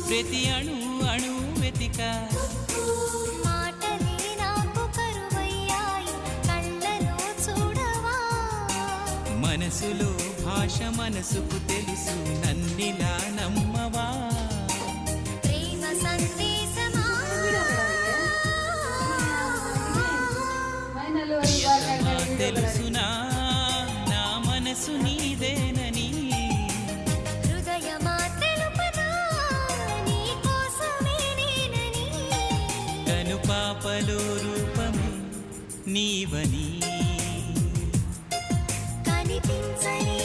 ప్రతి అణు అణు వెతిక మాటలే నాకు కరువయ్యాయి కళ్ళలో చూడవా మనసులో భాష మనసుకు తెలుసు నన్నిలా నమ్మవా ప్రేమ సందేశమా తెలుసునా నా మనసు నీదేనని హృదయమా తెలుపనా నీ కోసమే నేనని కను పాపలో రూపమే నీవని కనిపించని